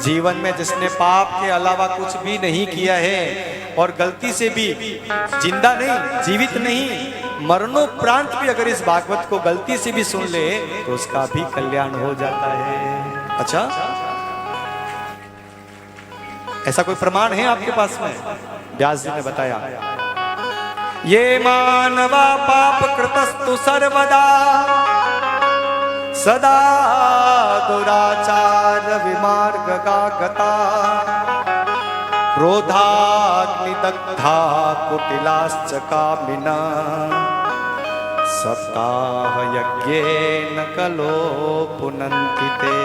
जीवन में जिसने पाप के अलावा कुछ भी नहीं किया है और गलती से भी जिंदा नहीं, जीवित नहीं, मरणोपरांत भी अगर इस भागवत को गलती से भी सुन ले तो उसका भी कल्याण हो जाता है। अच्छा, ऐसा कोई प्रमाण है आपके पास में? व्यास जी ने बताया, ये मानवा पाप कृतस्तु सर्वदा सदा दुराचार विमार्ग का गता क्रोधाग्निदग्धा कुटिलाश्च कामिना सप्ताह यज्ञेन कलो पुनन्ति ते।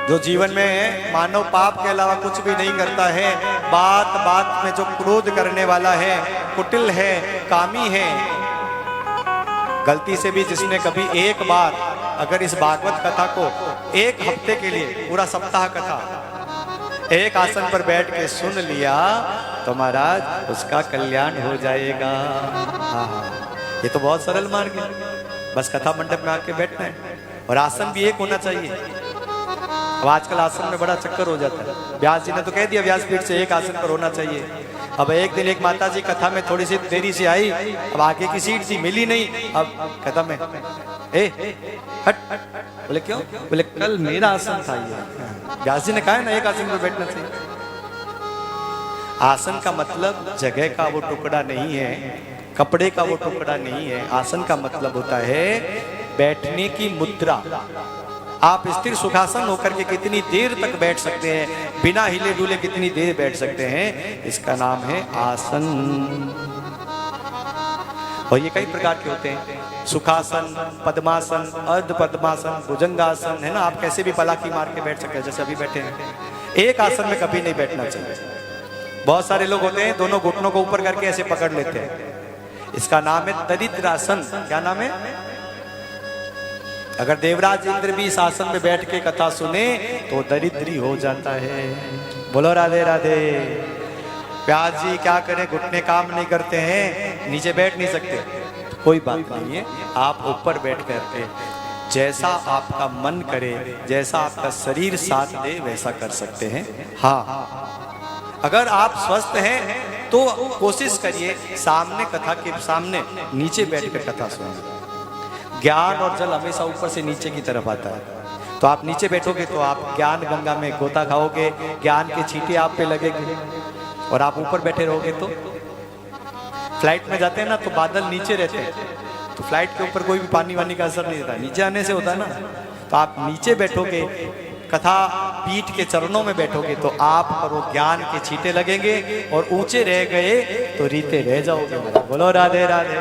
जो जीवन में मानव पाप के अलावा कुछ भी नहीं करता है, बात बात में जो क्रोध करने वाला है, कुटिल है, कामी है, गलती से भी जिसने कभी एक बार अगर इस भागवत कथा को एक हफ्ते के लिए, पूरा सप्ताह कथा एक आसन पर बैठ के सुन लिया तो महाराज उसका कल्याण हो जाएगा। हाँ, ये तो बहुत सरल मार्ग है, बस कथा मंडप में आके बैठना है और आसन भी एक होना चाहिए। अब आजकल आसन में बड़ा चक्कर हो जाता है। व्यास जी ने तो कह दिया व्यासपीठ से एक आसन पर होना चाहिए। अब एक दिन एक माता जी कथा में थोड़ी सी देरी से आई, अब आगे की सीट थी, मिली नहीं, अब कथा में हट, बोले क्यों? बोले कल मेरा आसन था ये। व्यास जी ने कहा है ना एक आसन पर बैठना चाहिए। आसन का मतलब जगह का वो टुकड़ा नहीं है, कपड़े का वो टुकड़ा नहीं है। आसन का मतलब होता है बैठने की मुद्रा। आप स्थिर सुखासन होकर के कितनी देर तक बैठ सकते हैं, बिना हिले डुले कितनी देर बैठ सकते हैं, इसका नाम है आसन। और ये कई प्रकार के होते हैं, सुखासन, पद्मासन, अर्ध पद्मासन, भुजंगासन, है ना। आप कैसे भी पलाकी मार के बैठ सकते हैं, जैसे अभी बैठे हैं। एक आसन में कभी नहीं बैठना चाहिए। बहुत सारे लोग होते हैं दोनों घुटनों को ऊपर करके ऐसे पकड़ लेते हैं, इसका नाम है दरिद्रासन। क्या नाम है? अगर देवराज इंद्र भी इस आसन में बैठ के कथा सुने तो दरिद्री हो जाता है। बोलो राधे राधे। व्यास जी क्या करें, घुटने काम नहीं करते हैं, नीचे बैठ नहीं सकते, तो कोई बात नहीं है, आप ऊपर बैठ करके जैसा आपका मन करे, जैसा आपका शरीर साथ दे वैसा कर सकते हैं। हाँ, अगर आप स्वस्थ हैं तो कोशिश करिए सामने कथा के सामने नीचे बैठ कर कथा सुनिए। ज्ञान और जल हमेशा ऊपर से नीचे की तरफ आता है, तो आप नीचे बैठोगे तो आप ज्ञान गंगा में गोता खाओगे, ज्ञान के छींटे आप पे लगेंगे। और आप ऊपर बैठे रहोगे तो फ्लाइट में जाते हैं ना तो बादल नीचे रहते हैं, तो फ्लाइट के ऊपर कोई भी पानी वानी का असर नहीं होता, नीचे आने से होता है ना। तो आप नीचे बैठोगे, कथा पीठ के चरणों में बैठोगे तो आप पर वो ज्ञान के छींटे लगेंगे और ऊंचे रह गए तो रीते रह जाओगे। बोलो राधे राधे।